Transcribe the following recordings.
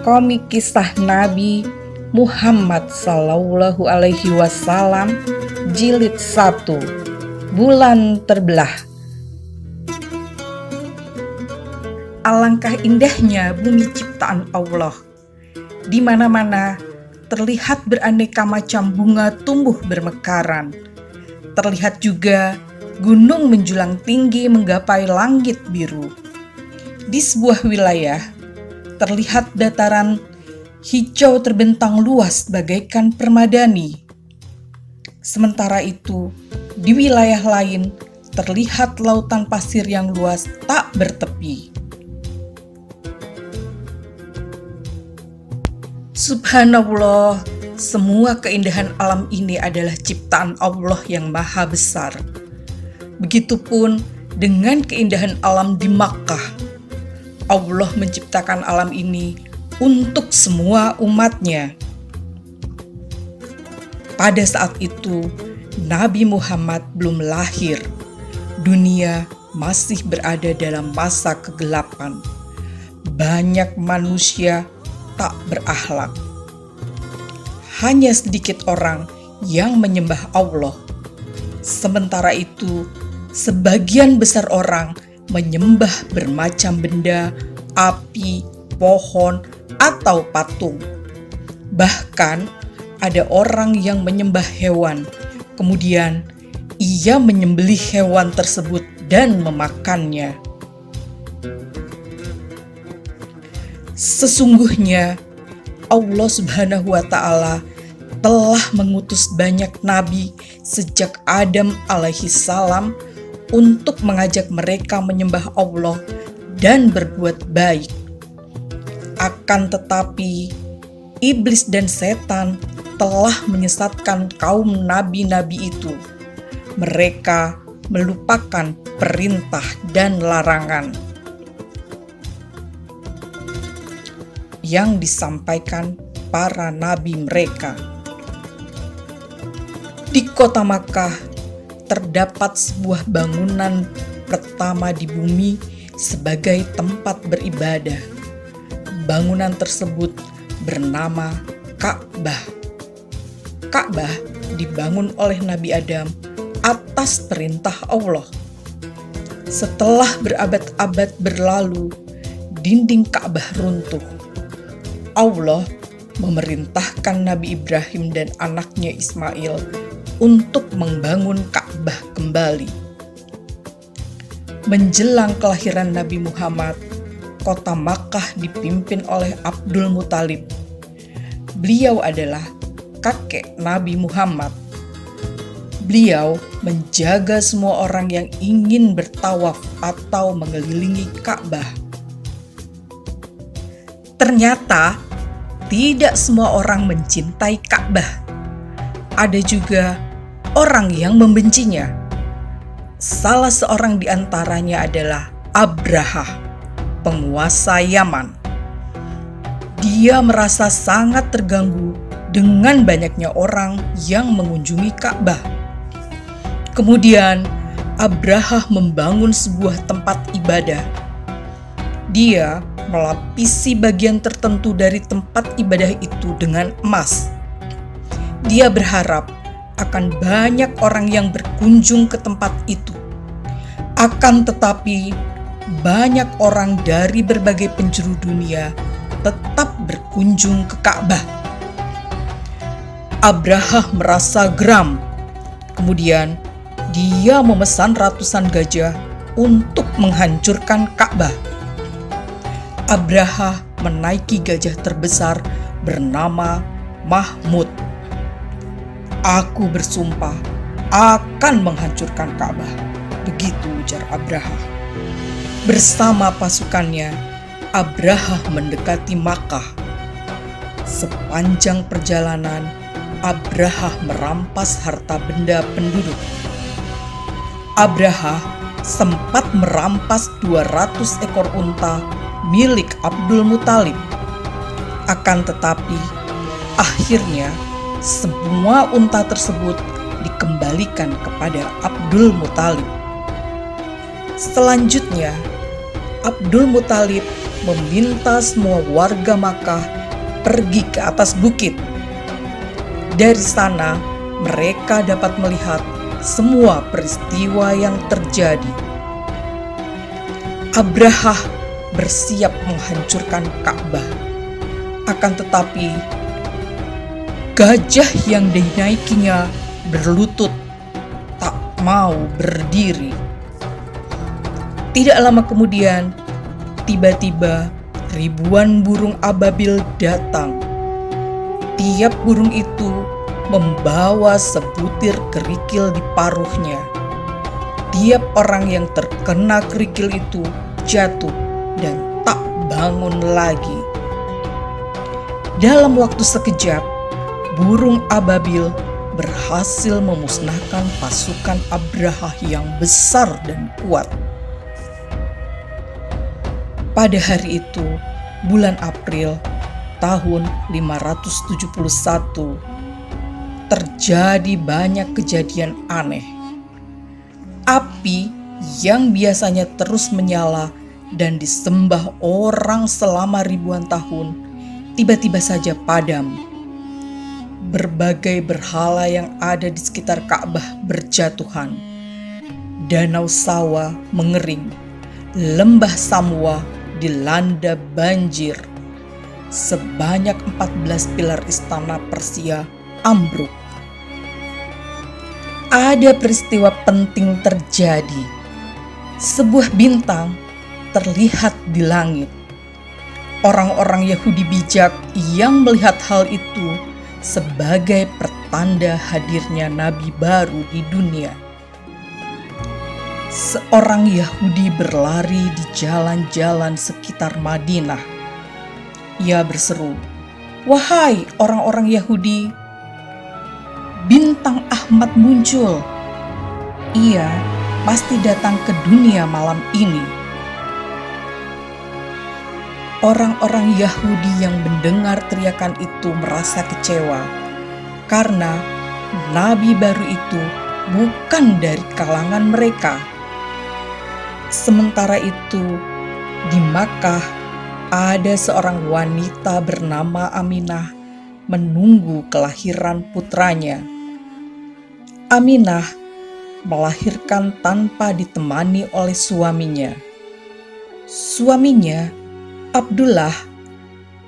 Komik Kisah Nabi Muhammad Sallallahu Alaihi Wasallam Jilid 1 Bulan Terbelah. Alangkah indahnya bumi ciptaan Allah. Di mana-mana terlihat beraneka macam bunga tumbuh bermekaran. Terlihat juga gunung menjulang tinggi menggapai langit biru. Di sebuah wilayah terlihat dataran hijau terbentang luas bagaikan permadani. Sementara itu, di wilayah lain terlihat lautan pasir yang luas tak bertepi. Subhanallah, semua keindahan alam ini adalah ciptaan Allah yang maha besar. Begitupun dengan keindahan alam di Makkah. Allah menciptakan alam ini untuk semua umatnya. Pada saat itu, Nabi Muhammad belum lahir. Dunia masih berada dalam masa kegelapan. Banyak manusia tak berakhlak. Hanya sedikit orang yang menyembah Allah. Sementara itu, sebagian besar orang menyembah bermacam benda, api, pohon, atau patung. Bahkan ada orang yang menyembah hewan, kemudian ia menyembelih hewan tersebut dan memakannya. Sesungguhnya Allah Subhanahu wa Ta'ala telah mengutus banyak nabi sejak Adam alaihi salam untuk mengajak mereka menyembah Allah dan berbuat baik. Akan tetapi, iblis dan setan telah menyesatkan kaum nabi-nabi itu. Mereka melupakan perintah dan larangan yang disampaikan para nabi mereka. Di kota Makkah terdapat sebuah bangunan pertama di bumi sebagai tempat beribadah. Bangunan tersebut bernama Ka'bah. Ka'bah dibangun oleh Nabi Adam atas perintah Allah. Setelah berabad-abad berlalu, dinding Ka'bah runtuh. Allah memerintahkan Nabi Ibrahim dan anaknya Ismail untuk membangun Ka'bah kembali. Menjelang kelahiran Nabi Muhammad, kota Makkah dipimpin oleh Abdul Muthalib. Beliau adalah kakek Nabi Muhammad. Beliau menjaga semua orang yang ingin bertawaf atau mengelilingi Ka'bah. Ternyata tidak semua orang mencintai Ka'bah. Ada juga orang yang membencinya. Salah seorang di antaranya adalah Abraha, penguasa Yaman. Dia merasa sangat terganggu dengan banyaknya orang yang mengunjungi Ka'bah. Kemudian Abraha membangun sebuah tempat ibadah. Dia melapisi bagian tertentu dari tempat ibadah itu dengan emas. Dia berharap akan banyak orang yang berkunjung ke tempat itu. Akan tetapi, banyak orang dari berbagai penjuru dunia tetap berkunjung ke Ka'bah. Abraha merasa geram. Kemudian, dia memesan ratusan gajah untuk menghancurkan Ka'bah. Abraha menaiki gajah terbesar bernama Mahmud. Aku bersumpah akan menghancurkan Ka'bah. Begitu ujar Abraha. Bersama pasukannya, Abraha mendekati Makkah. Sepanjang perjalanan, Abraha merampas harta benda penduduk. Abraha sempat merampas 200 ekor unta milik Abdul Muthalib. Akan tetapi, akhirnya semua unta tersebut dikembalikan kepada Abdul Muthalib. Selanjutnya, Abdul Muthalib meminta semua warga Makkah pergi ke atas bukit. Dari sana, mereka dapat melihat semua peristiwa yang terjadi. Abraha bersiap menghancurkan Ka'bah. Akan tetapi, gajah yang dinaikinya berlutut, tak mau berdiri. Tidak lama kemudian, tiba-tiba ribuan burung ababil datang. Tiap burung itu membawa sebutir kerikil di paruhnya. Tiap orang yang terkena kerikil itu jatuh dan tak bangun lagi. Dalam waktu sekejap, burung ababil berhasil memusnahkan pasukan Abraha yang besar dan kuat. Pada hari itu, bulan April tahun 571, terjadi banyak kejadian aneh. Api yang biasanya terus menyala dan disembah orang selama ribuan tahun, tiba-tiba saja padam. Berbagai berhala yang ada di sekitar Ka'bah berjatuhan. Danau Sawa mengering. Lembah Samwa dilanda banjir. Sebanyak 14 pilar istana Persia ambruk. Ada peristiwa penting terjadi. Sebuah bintang terlihat di langit. Orang-orang Yahudi bijak yang melihat hal itu sebagai pertanda hadirnya nabi baru di dunia. Seorang Yahudi berlari di jalan-jalan sekitar Madinah. Ia berseru, "Wahai orang-orang Yahudi, bintang Ahmad muncul. Ia pasti datang ke dunia malam ini." Orang-orang Yahudi yang mendengar teriakan itu merasa kecewa karena nabi baru itu bukan dari kalangan mereka. Sementara itu, di Makkah ada seorang wanita bernama Aminah menunggu kelahiran putranya. Aminah melahirkan tanpa ditemani oleh suaminya. Suaminya, Abdullah,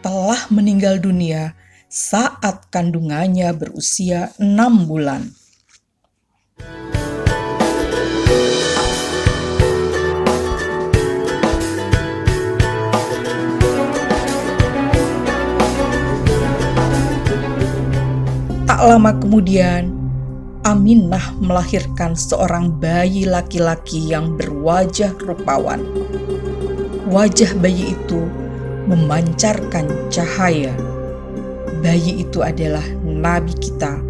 telah meninggal dunia saat kandungannya berusia 6 bulan. Tak lama kemudian, Aminah melahirkan seorang bayi laki-laki yang berwajah rupawan. Wajah bayi itu memancarkan cahaya. Bayi itu adalah Nabi kita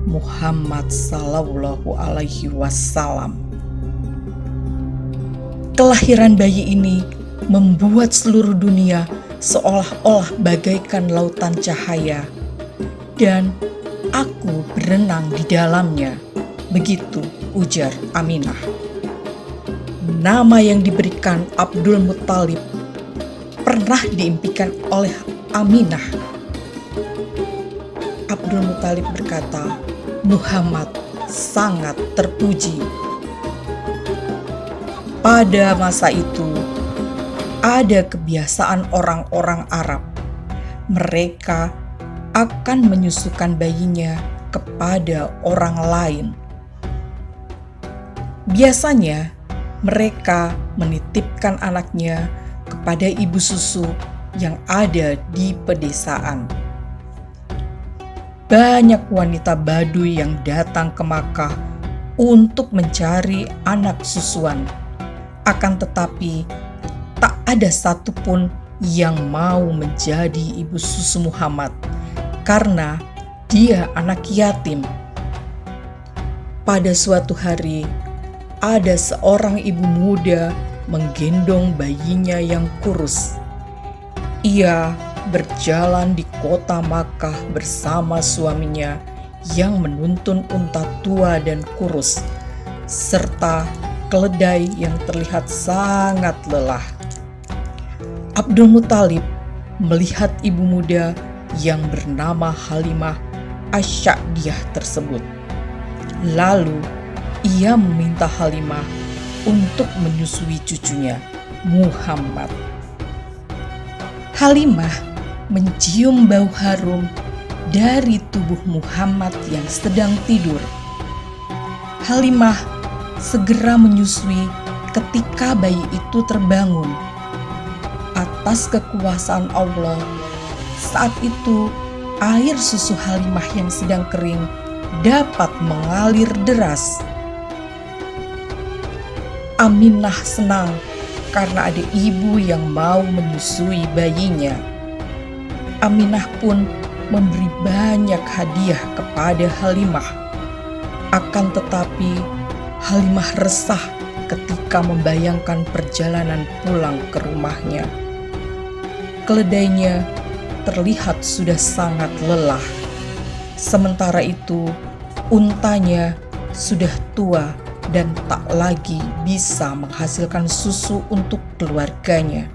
Muhammad Sallallahu Alaihi Wasallam. Kelahiran bayi ini membuat seluruh dunia seolah-olah bagaikan lautan cahaya, dan aku berenang di dalamnya. Begitu ujar Aminah. Nama yang diberikan Abdul Muttalib pernah diimpikan oleh Aminah. Abdul Muttalib berkata, "Muhammad sangat terpuji." Pada masa itu, ada kebiasaan orang-orang Arab. Mereka akan menyusukan bayinya kepada orang lain. Biasanya, mereka menitipkan anaknya kepada ibu susu yang ada di pedesaan. Banyak wanita Baduy yang datang ke Makkah untuk mencari anak susuan. Akan tetapi, tak ada satupun yang mau menjadi ibu susu Muhammad karena dia anak yatim. Pada suatu hari, ada seorang ibu muda menggendong bayinya yang kurus. Ia berjalan di kota Makkah bersama suaminya yang menuntun unta tua dan kurus, serta keledai yang terlihat sangat lelah. Abdul Muthalib melihat ibu muda yang bernama Halimah Asy-Sya'diyah tersebut. Lalu ia meminta Halimah untuk menyusui cucunya Muhammad. Halimah mencium bau harum dari tubuh Muhammad yang sedang tidur. Halimah segera menyusui ketika bayi itu terbangun. Atas kekuasaan Allah, saat itu air susu Halimah yang sedang kering dapat mengalir deras. Aminah senang karena ada ibu yang mau menyusui bayinya. Aminah pun memberi banyak hadiah kepada Halimah. Akan tetapi Halimah resah ketika membayangkan perjalanan pulang ke rumahnya. Keledainya terlihat sudah sangat lelah. Sementara itu, untanya sudah tua dan tak lagi bisa menghasilkan susu untuk keluarganya.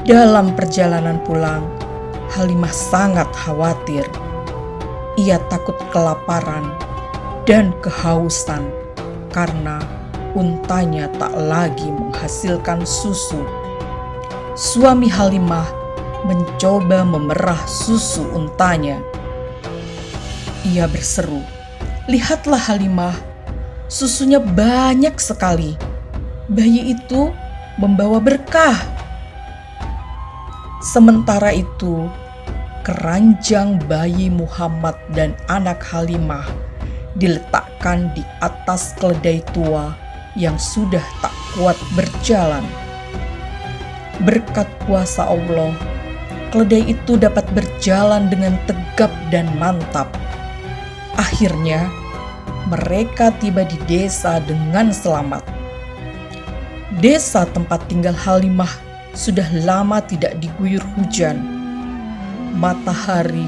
Dalam perjalanan pulang, Halimah sangat khawatir. Ia takut kelaparan dan kehausan karena untanya tak lagi menghasilkan susu. Suami Halimah mencoba memerah susu untanya. Ia berseru, "Lihatlah Halimah, susunya banyak sekali. Bayi itu membawa berkah." Sementara itu, keranjang bayi Muhammad dan anak Halimah diletakkan di atas keledai tua yang sudah tak kuat berjalan. Berkat kuasa Allah, keledai itu dapat berjalan dengan tegap dan mantap. Akhirnya, mereka tiba di desa dengan selamat. Desa tempat tinggal Halimah sudah lama tidak diguyur hujan. Matahari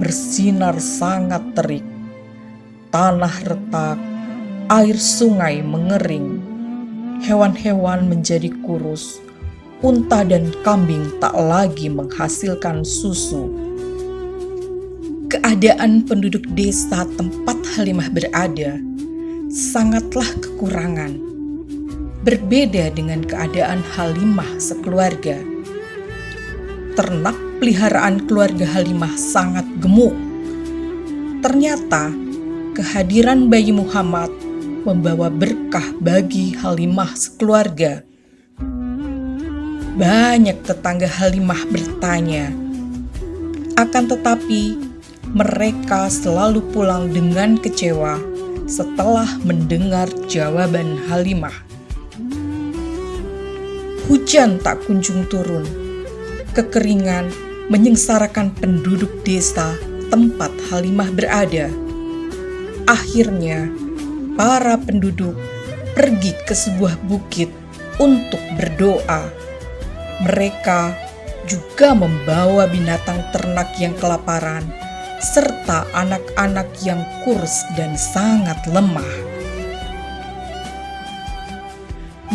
bersinar sangat terik. Tanah retak, air sungai mengering. Hewan-hewan menjadi kurus. Unta dan kambing tak lagi menghasilkan susu. Keadaan penduduk desa tempat Halimah berada sangatlah kekurangan. Berbeda dengan keadaan Halimah sekeluarga. Ternak peliharaan keluarga Halimah sangat gemuk. Ternyata kehadiran bayi Muhammad membawa berkah bagi Halimah sekeluarga. Banyak tetangga Halimah bertanya, akan tetapi mereka selalu pulang dengan kecewa setelah mendengar jawaban Halimah. Hujan tak kunjung turun. Kekeringan menyengsarakan penduduk desa tempat Halimah berada. Akhirnya, para penduduk pergi ke sebuah bukit untuk berdoa. Mereka juga membawa binatang ternak yang kelaparan, serta anak-anak yang kurus dan sangat lemah.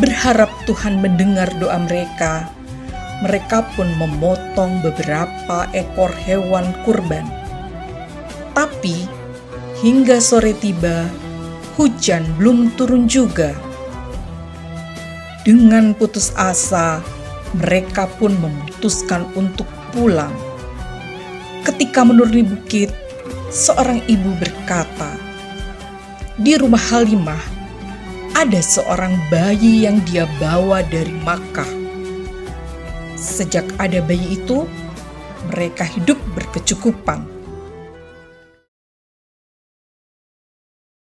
Berharap Tuhan mendengar doa mereka, mereka pun memotong beberapa ekor hewan kurban. Tapi, hingga sore tiba, hujan belum turun juga. Dengan putus asa, mereka pun memutuskan untuk pulang. Ketika menuruni bukit, seorang ibu berkata, "Di rumah Halimah ada seorang bayi yang dia bawa dari Makkah. Sejak ada bayi itu, mereka hidup berkecukupan.